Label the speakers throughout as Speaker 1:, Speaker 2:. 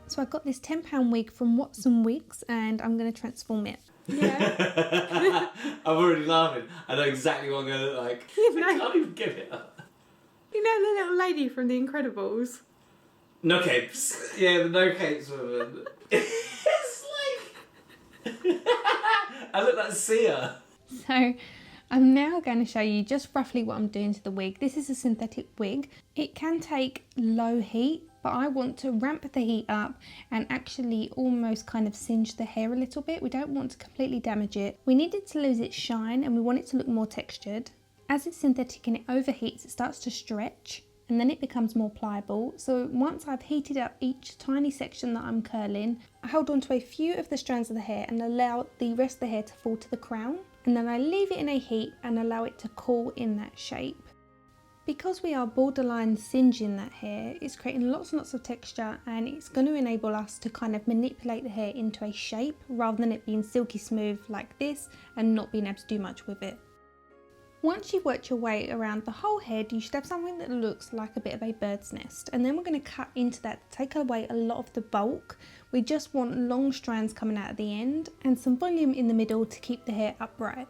Speaker 1: So I got this £10 wig from Wigs and I'm going to transform it.
Speaker 2: Yeah. I'm already laughing. I know exactly what I'm going to look like. I can't even give it up.
Speaker 3: You know the little lady from The Incredibles?
Speaker 2: No capes. Yeah, the no capes woman. It's like... I look like Sia.
Speaker 1: So I'm now going to show you just roughly what I'm doing to the wig. This is a synthetic wig. It can take low heat, but I want to ramp the heat up and actually almost kind of singe the hair a little bit. We don't want to completely damage it. We need it to lose its shine and we want it to look more textured. As it's synthetic and it overheats, it starts to stretch and then it becomes more pliable. So once I've heated up each tiny section that I'm curling, I hold on to a few of the strands of the hair and allow the rest of the hair to fall to the crown. And then I leave it in a heat and allow it to cool in that shape. Because we are borderline singeing that hair, it's creating lots and lots of texture and it's going to enable us to kind of manipulate the hair into a shape rather than it being silky smooth like this and not being able to do much with it. Once you've worked your way around the whole head, you should have something that looks like a bit of a bird's nest. And then we're going to cut into that to take away a lot of the bulk. We just want long strands coming out at the end and some volume in the middle to keep the hair upright.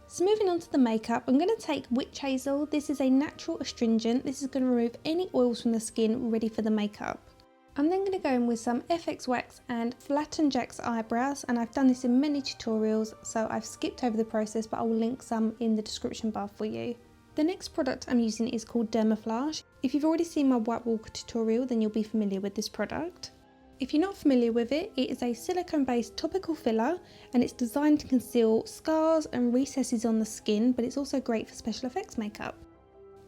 Speaker 1: So moving on to the makeup, I'm going to take Witch Hazel. This is a natural astringent. This is going to remove any oils from the skin ready for the makeup. I'm then going to go in with some FX Wax and flatten Jack's eyebrows, and I've done this in many tutorials, so I've skipped over the process, but I will link some in the description bar for you. The next product I'm using is called Dermaflage. If you've already seen my White Walker tutorial, then you'll be familiar with this product. If you're not familiar with it, it is a silicone-based topical filler and it's designed to conceal scars and recesses on the skin, but it's also great for special effects makeup.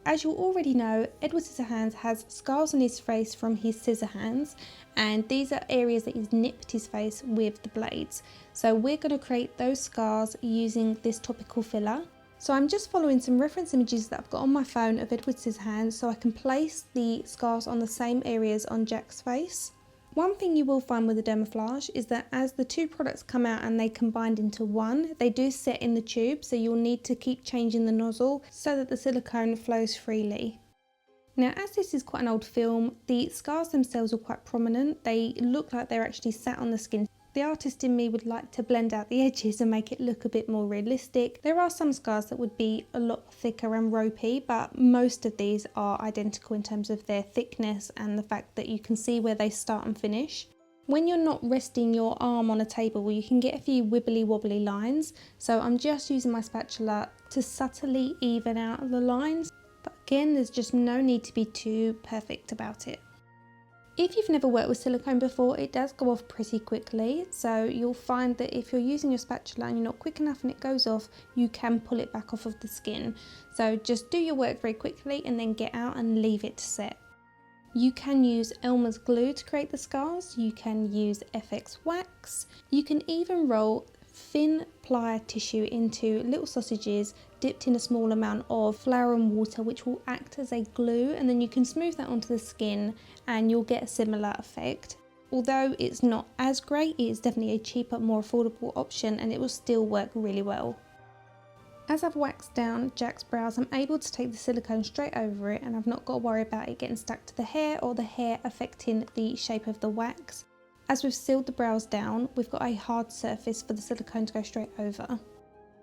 Speaker 1: As you already know, Edwards Scissorhands has scars on his face from his scissor hands, and these are areas that he's nipped his face with the blades. So we're going to create those scars using this topical filler. So I'm just following some reference images that I've got on my phone of Edwards Scissorhands so I can place the scars on the same areas on Jack's face. One thing you will find with the Dermaflage is that as the two products come out and they combine into one, they do set in the tube, so you'll need to keep changing the nozzle so that the silicone flows freely. Now, as this is quite an old film, the scars themselves are quite prominent. They look like they're actually sat on the skin. The artist in me would like to blend out the edges and make it look a bit more realistic. There are some scars that would be a lot thicker and ropey, but most of these are identical in terms of their thickness and the fact that you can see where they start and finish. When you're not resting your arm on a table, you can get a few wibbly wobbly lines. So I'm just using my spatula to subtly even out the lines. But again, there's just no need to be too perfect about it. If you've never worked with silicone before, it does go off pretty quickly, so you'll find that if you're using your spatula and you're not quick enough and it goes off, you can pull it back off of the skin. So just do your work very quickly and then get out and leave it to set. You can use Elmer's glue to create the scars, you can use FX Wax, you can even roll thin plier tissue into little sausages dipped in a small amount of flour and water, which will act as a glue, and then you can smooth that onto the skin and you'll get a similar effect. Although it's not as great, it is definitely a cheaper, more affordable option and it will still work really well. As I've waxed down Jack's brows, I'm able to take the silicone straight over it and I've not got to worry about it getting stuck to the hair or the hair affecting the shape of the wax. As we've sealed the brows down, we've got a hard surface for the silicone to go straight over.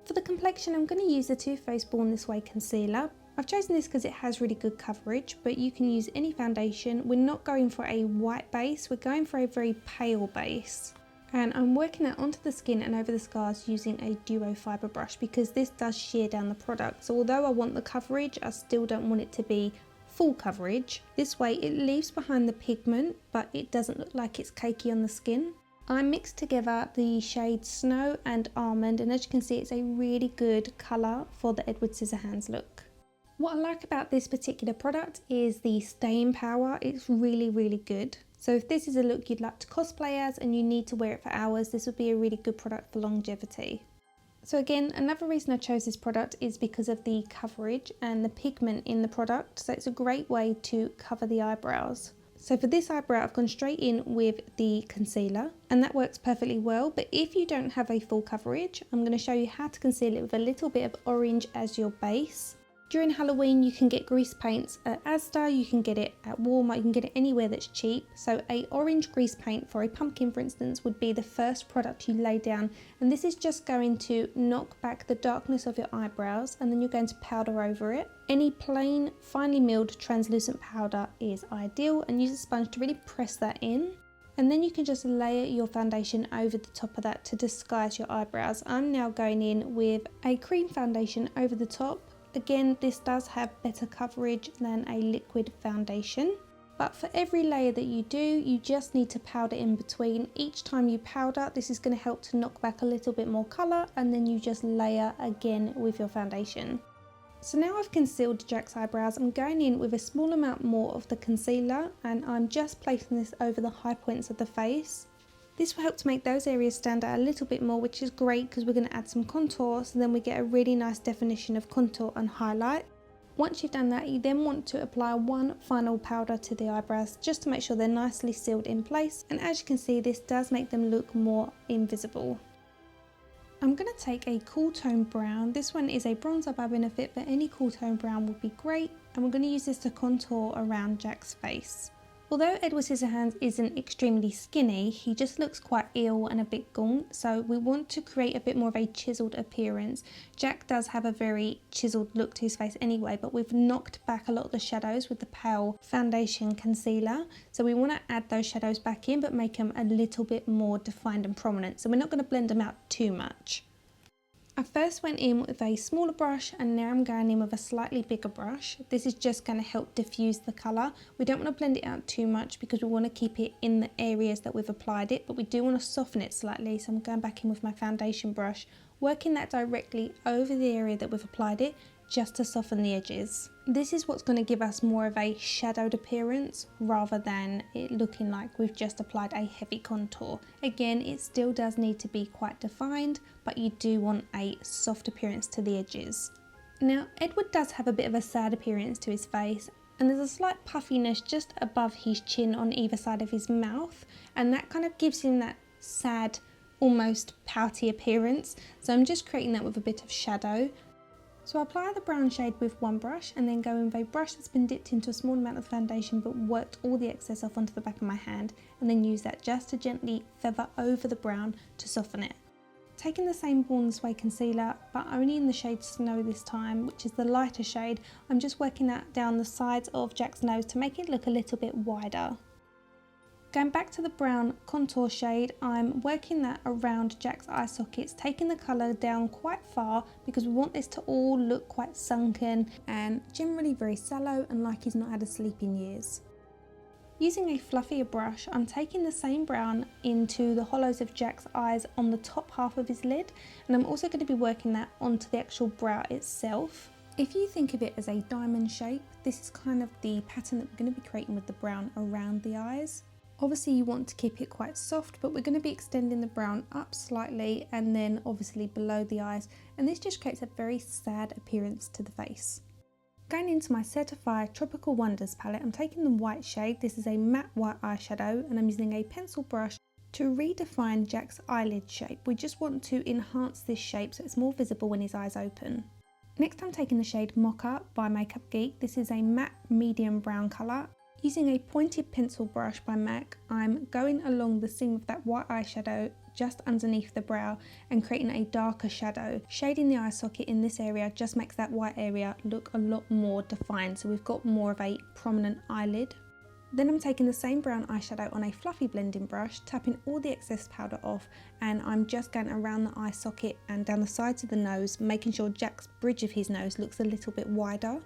Speaker 1: For the complexion, I'm going to use the Too Faced Born This Way concealer. I've chosen this because it has really good coverage, but you can use any foundation. We're not going for a white base, we're going for a very pale base. And I'm working that onto the skin and over the scars using a duo fibre brush because this does shear down the product. So although I want the coverage, I still don't want it to be full coverage. This way it leaves behind the pigment, but it doesn't look like it's cakey on the skin. I mixed together the shades Snow and Almond, and as you can see, it's a really good colour for the Edwards Scissorhands look. What I like about this particular product is the staying power. It's really, really good. So if this is a look you'd like to cosplay as and you need to wear it for hours, this would be a really good product for longevity. So again, another reason I chose this product is because of the coverage and the pigment in the product. So it's a great way to cover the eyebrows. So for this eyebrow, I've gone straight in with the concealer and that works perfectly well. But if you don't have a full coverage, I'm going to show you how to conceal it with a little bit of orange as your base. During Halloween you can get grease paints at Asda, you can get it at Walmart, you can get it anywhere that's cheap. So a orange grease paint for a pumpkin, for instance, would be the first product you lay down, and this is just going to knock back the darkness of your eyebrows, and then you're going to powder over it. Any plain finely milled translucent powder is ideal, and use a sponge to really press that in. And then you can just layer your foundation over the top of that to disguise your eyebrows. I'm now going in with a cream foundation over the top. Again, this does have better coverage than a liquid foundation. But for every layer that you do, you just need to powder in between. Each time you powder, this is going to help to knock back a little bit more colour, and then you just layer again with your foundation. So now I've concealed Jack's eyebrows, I'm going in with a small amount more of the concealer, and I'm just placing this over the high points of the face. This will help to make those areas stand out a little bit more, which is great because we're going to add some contour, so then we get a really nice definition of contour and highlight. Once you've done that, you then want to apply one final powder to the eyebrows just to make sure they're nicely sealed in place, and as you can see, this does make them look more invisible. I'm going to take a cool tone brown. This one is a bronzer by Benefit, but any cool tone brown would be great, and we're going to use this to contour around Jack's face. Although Edwards Scissorhands isn't extremely skinny, he just looks quite ill and a bit gaunt, so we want to create a bit more of a chiseled appearance. Jack does have a very chiseled look to his face anyway, but we've knocked back a lot of the shadows with the pale foundation concealer, so we want to add those shadows back in but make them a little bit more defined and prominent, so we're not going to blend them out too much. I first went in with a smaller brush, and now I'm going in with a slightly bigger brush. This is just going to help diffuse the colour. We don't want to blend it out too much because we want to keep it in the areas that we've applied it, but we do want to soften it slightly, so I'm going back in with my foundation brush, working that directly over the area that we've applied it, just to soften the edges. This is what's going to give us more of a shadowed appearance rather than it looking like we've just applied a heavy contour. Again, it still does need to be quite defined, but you do want a soft appearance to the edges. Now, Edward does have a bit of a sad appearance to his face, and there's a slight puffiness just above his chin on either side of his mouth, and that kind of gives him that sad, almost pouty appearance. So I'm just creating that with a bit of shadow. So I apply the brown shade with one brush, and then go in with a brush that's been dipped into a small amount of foundation but worked all the excess off onto the back of my hand, and then use that just to gently feather over the brown to soften it. Taking the same Born This Way concealer, but only in the shade Snow this time, which is the lighter shade, I'm just working that down the sides of Jack's nose to make it look a little bit wider. Going back to the brown contour shade, I'm working that around Jack's eye sockets, taking the colour down quite far because we want this to all look quite sunken and generally very sallow and like he's not had a sleep in years. Using a fluffier brush, I'm taking the same brown into the hollows of Jack's eyes on the top half of his lid, and I'm also going to be working that onto the actual brow itself. If you think of it as a diamond shape, this is kind of the pattern that we're going to be creating with the brown around the eyes. Obviously you want to keep it quite soft, but we're going to be extending the brown up slightly and then obviously below the eyes, and this just creates a very sad appearance to the face. Going into my Certifeye Tropical Wonders palette, I'm taking the white shade. This is a matte white eyeshadow, and I'm using a pencil brush to redefine Jack's eyelid shape. We just want to enhance this shape so it's more visible when his eyes open. Next I'm taking the shade Mocha by Makeup Geek. This is a matte medium brown colour. Using a pointed pencil brush by MAC, I'm going along the seam of that white eyeshadow just underneath the brow and creating a darker shadow. Shading the eye socket in this area just makes that white area look a lot more defined, so we've got more of a prominent eyelid. Then I'm taking the same brown eyeshadow on a fluffy blending brush, tapping all the excess powder off, and I'm just going around the eye socket and down the sides of the nose, making sure Jack's bridge of his nose looks a little bit wider.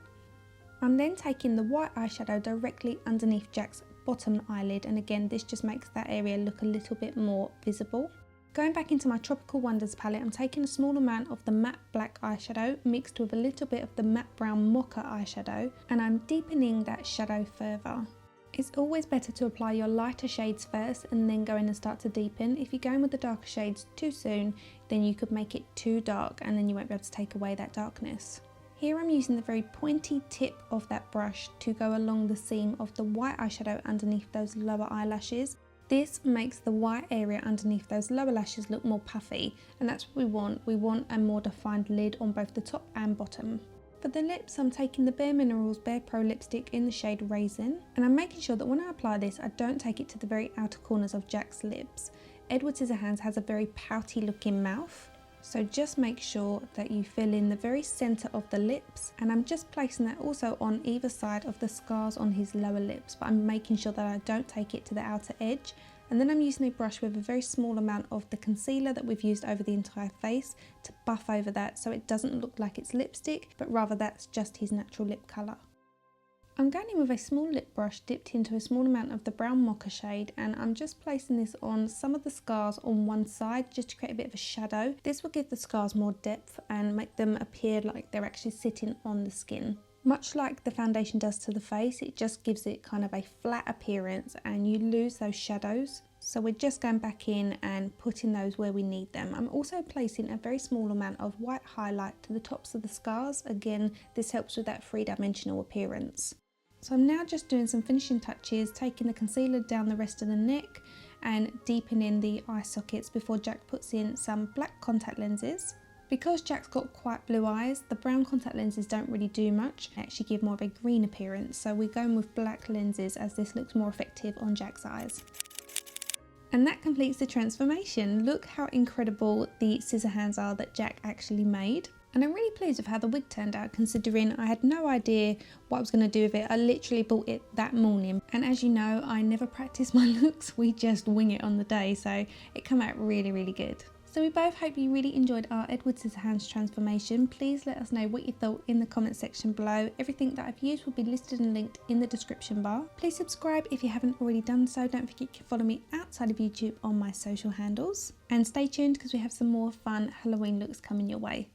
Speaker 1: I'm then taking the white eyeshadow directly underneath Jack's bottom eyelid, and again this just makes that area look a little bit more visible. Going back into my Tropical Wonders palette, I'm taking a small amount of the matte black eyeshadow mixed with a little bit of the matte brown mocha eyeshadow, and I'm deepening that shadow further. It's always better to apply your lighter shades first and then go in and start to deepen. If you're going with the darker shades too soon, then you could make it too dark and then you won't be able to take away that darkness. Here I'm using the very pointy tip of that brush to go along the seam of the white eyeshadow underneath those lower eyelashes. This makes the white area underneath those lower lashes look more puffy, and that's what we want. We want a more defined lid on both the top and bottom. For the lips, I'm taking the bareMinerals Bare Pro lipstick in the shade Raisin, and I'm making sure that when I apply this, I don't take it to the very outer corners of Jack's lips. Edwards Scissorhands has a very pouty looking mouth, so just make sure that you fill in the very centre of the lips, and I'm just placing that also on either side of the scars on his lower lips, but I'm making sure that I don't take it to the outer edge. And then I'm using a brush with a very small amount of the concealer that we've used over the entire face to buff over that so it doesn't look like it's lipstick, but rather that's just his natural lip colour. I'm going in with a small lip brush dipped into a small amount of the brown mocha shade, and I'm just placing this on some of the scars on one side just to create a bit of a shadow. This will give the scars more depth and make them appear like they're actually sitting on the skin. Much like the foundation does to the face, it just gives it kind of a flat appearance and you lose those shadows. So we're just going back in and putting those where we need them. I'm also placing a very small amount of white highlight to the tops of the scars. Again, this helps with that three-dimensional appearance. So I'm now just doing some finishing touches, taking the concealer down the rest of the neck and deepening the eye sockets before Jack puts in some black contact lenses. Because Jack's got quite blue eyes, the brown contact lenses don't really do much, they actually give more of a green appearance, so we're going with black lenses as this looks more effective on Jack's eyes. And that completes the transformation. Look how incredible the scissor hands are that Jack actually made. And I'm really pleased with how the wig turned out, considering I had no idea what I was going to do with it. I literally bought it that morning, and as you know, I never practice my looks, we just wing it on the day, so it came out really good. So we both hope you really enjoyed our Edwards Scissorhands transformation. Please let us know what you thought in the comment section below. Everything that I've used will be listed and linked in the description bar. Please subscribe if you haven't already done so. Don't forget to follow me outside of YouTube on my social handles. And stay tuned because we have some more fun Halloween looks coming your way.